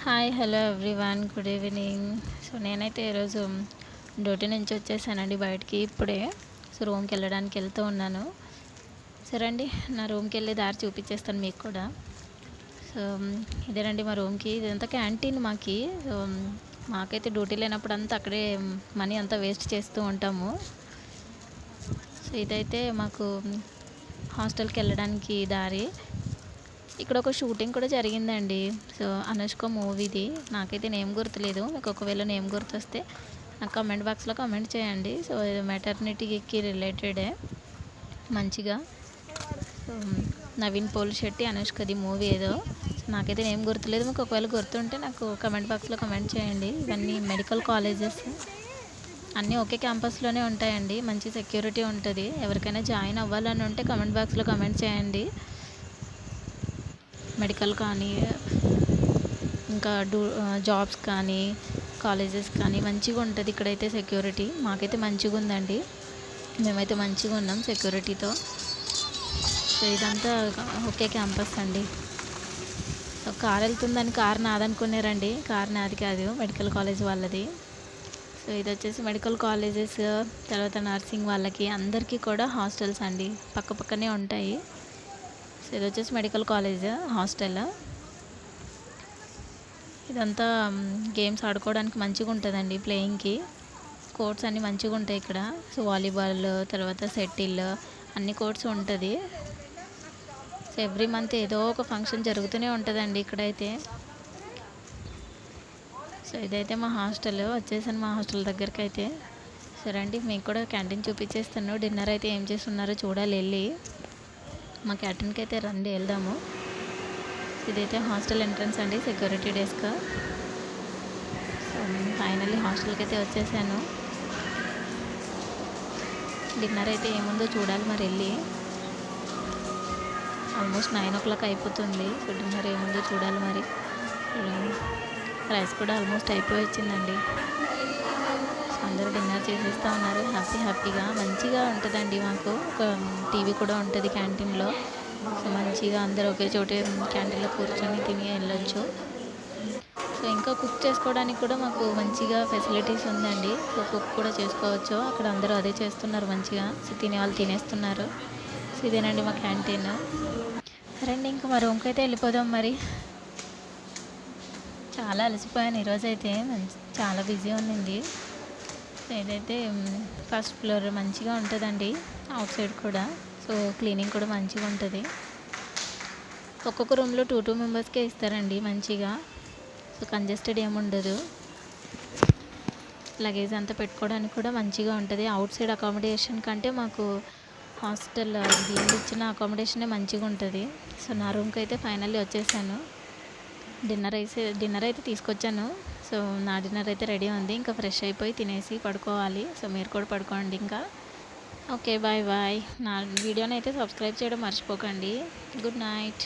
Hi hello everyone good evening. So నేనైతే ఈరోజు duty నుంచి వచ్చేసానండి బయటికి ఇప్పుడే. సో రూమ్కి వెళ్ళడానికి వెళ్తూ ఉన్నాను. సరే అండి, నా రూమ్కి వెళ్ళే దారి చూపించేస్తాను మీకు కూడా. సో ఇదేనండి మా రూమ్కి. ఇదంతా క్యాంటీన్ మాకి. సో మాకైతే డ్యూటీ లేనప్పుడు అంతా అక్కడే మనీ అంతా వేస్ట్ చేస్తూ ఉంటాము. సో ఇదైతే మాకు హాస్టల్కి వెళ్ళడానికి దారి. ఇక్కడ ఒక షూటింగ్ కూడా జరిగిందండి. సో అనుష్క మూవీది. నాకైతే నేమ్ గుర్తులేదు. మీకు ఒకవేళ నేమ్ గుర్తొస్తే నాకు కమెంట్ బాక్స్లో కమెంట్ చేయండి. సో ఇది మెటర్నిటీకి రిలేటెడే మంచిగా. సో నవీన్ పోలిశెట్టి అనుష్కది మూవీ ఏదో. సో నాకైతే నేమ్ గుర్తులేదు. మీకు ఒకవేళ గుర్తుంటే నాకు కమెంట్ బాక్స్లో కమెంట్ చేయండి. ఇవన్నీ మెడికల్ కాలేజెస్ అన్నీ ఒకే క్యాంపస్లోనే ఉంటాయండి. మంచి సెక్యూరిటీ ఉంటుంది. ఎవరికైనా జాయిన్ అవ్వాలని ఉంటే కమెంట్ బాక్స్లో కమెంట్ చేయండి. మెడికల్ కానీ ఇంకా జాబ్స్ కానీ కాలేజెస్ కానీ మంచిగా ఉంటుంది ఇక్కడైతే సెక్యూరిటీ. మాకైతే మంచిగా ఉందండి. మేమైతే మంచిగా ఉన్నాం సెక్యూరిటీతో. సో ఇదంతా ఒకే క్యాంపస్ అండి. సో కార్ వెళ్తుందని కార్ నాదనుకున్నారండి. కార్ నాది కాదు, మెడికల్ కాలేజ్ వాళ్ళది. సో ఇది వచ్చేసి మెడికల్ కాలేజెస్, తర్వాత నర్సింగ్ వాళ్ళకి అందరికీ కూడా హాస్టల్స్ అండి పక్క పక్కనే ఉంటాయి. సో ఇది వచ్చేసి మెడికల్ కాలేజ్ హాస్టల్. ఇదంతా గేమ్స్ ఆడుకోవడానికి మంచిగా ఉంటుందండి, ప్లేయింగ్కి. కోర్ట్స్ అన్నీ మంచిగా ఉంటాయి ఇక్కడ. సో వాలీబాల్, తర్వాత సెటిల్ అన్ని కోర్ట్స్ ఉంటుంది. సో ఎవ్రీ మంత్ ఏదో ఒక ఫంక్షన్ జరుగుతూనే ఉంటుందండి ఇక్కడైతే. సో ఇదైతే మా హాస్టల్. వచ్చేసాను మా హాస్టల్ దగ్గరికి అయితే. సరే అండి, మీకు కూడా క్యాంటీన్ చూపించేస్తాను. డిన్నర్ అయితే ఏం చేస్తున్నారో చూడాలి వెళ్ళి. మా క్యాంటీన్కి అయితే రండి వెళ్దాము. ఇదైతే హాస్టల్ ఎంట్రన్స్ అండి, సెక్యూరిటీ డెస్క్. సో ఫైనల్లీ హాస్టల్కి అయితే వచ్చేసాను. డిన్నర్ అయితే ఏముందో చూడాలి మరి వెళ్ళి. ఆల్మోస్ట్ 9 o'clock అయిపోతుంది. సో డిన్నర్ ఏముందో చూడాలి మరి. రైస్ కూడా ఆల్మోస్ట్ అయిపోయి వచ్చిందండి. సో అందరూ డిన్నర్ చేసేస్తూ ఉన్నారు హ్యాపీగా. మంచిగా ఉంటుందండి మాకు. ఒక టీవీ కూడా ఉంటుంది క్యాంటీన్లో. సో మంచిగా అందరూ ఒకే చోటే క్యాంటీన్లో కూర్చొని తిని వెళ్ళొచ్చు. సో ఇంకా కుక్ చేసుకోవడానికి కూడా మాకు మంచిగా ఫెసిలిటీస్ ఉందండి. సో కుక్ కూడా చేసుకోవచ్చు. అక్కడ అందరూ అదే చేస్తున్నారు మంచిగా. సో తినే వాళ్ళు తినేస్తున్నారు. సో ఇదేనండి మా క్యాంటీన్. రండి ఇంకా మా రూమ్కి అయితే వెళ్ళిపోదాం మరి. చాలా అలసిపోయాను ఈరోజైతే. చాలా బిజీ ఉన్నింది. ఏదైతే ఫస్ట్ ఫ్లోర్ మంచిగా ఉంటుందండి, అవుట్ సైడ్ కూడా. సో క్లీనింగ్ కూడా మంచిగా ఉంటుంది. ఒక్కొక్క రూమ్లో 2 మెంబర్స్కే ఇస్తారండి మంచిగా. సో కంజెస్టెడ్ ఏముండదు. లగేజ్ అంతా పెట్టుకోవడానికి కూడా మంచిగా ఉంటుంది. అవుట్ సైడ్ అకామిడేషన్ కంటే మాకు హాస్టల్ వీళ్ళు ఇచ్చిన అకామిడేషనే మంచిగా ఉంటుంది. సో నా రూమ్కి అయితే ఫైనల్లీ వచ్చేసాను. డిన్నర్ అయితే తీసుకొచ్చాను. సో నా డిన్నర్ అయితే రెడీ ఉంది. ఇంకా ఫ్రెష్ అయిపోయి తినేసి పడుకోవాలి. సో మీరు కూడా పడుకోండి ఇంకా. Okay bye. నా వీడియోని అయితే సబ్స్క్రైబ్ చేయడం మర్చిపోకండి. Good night.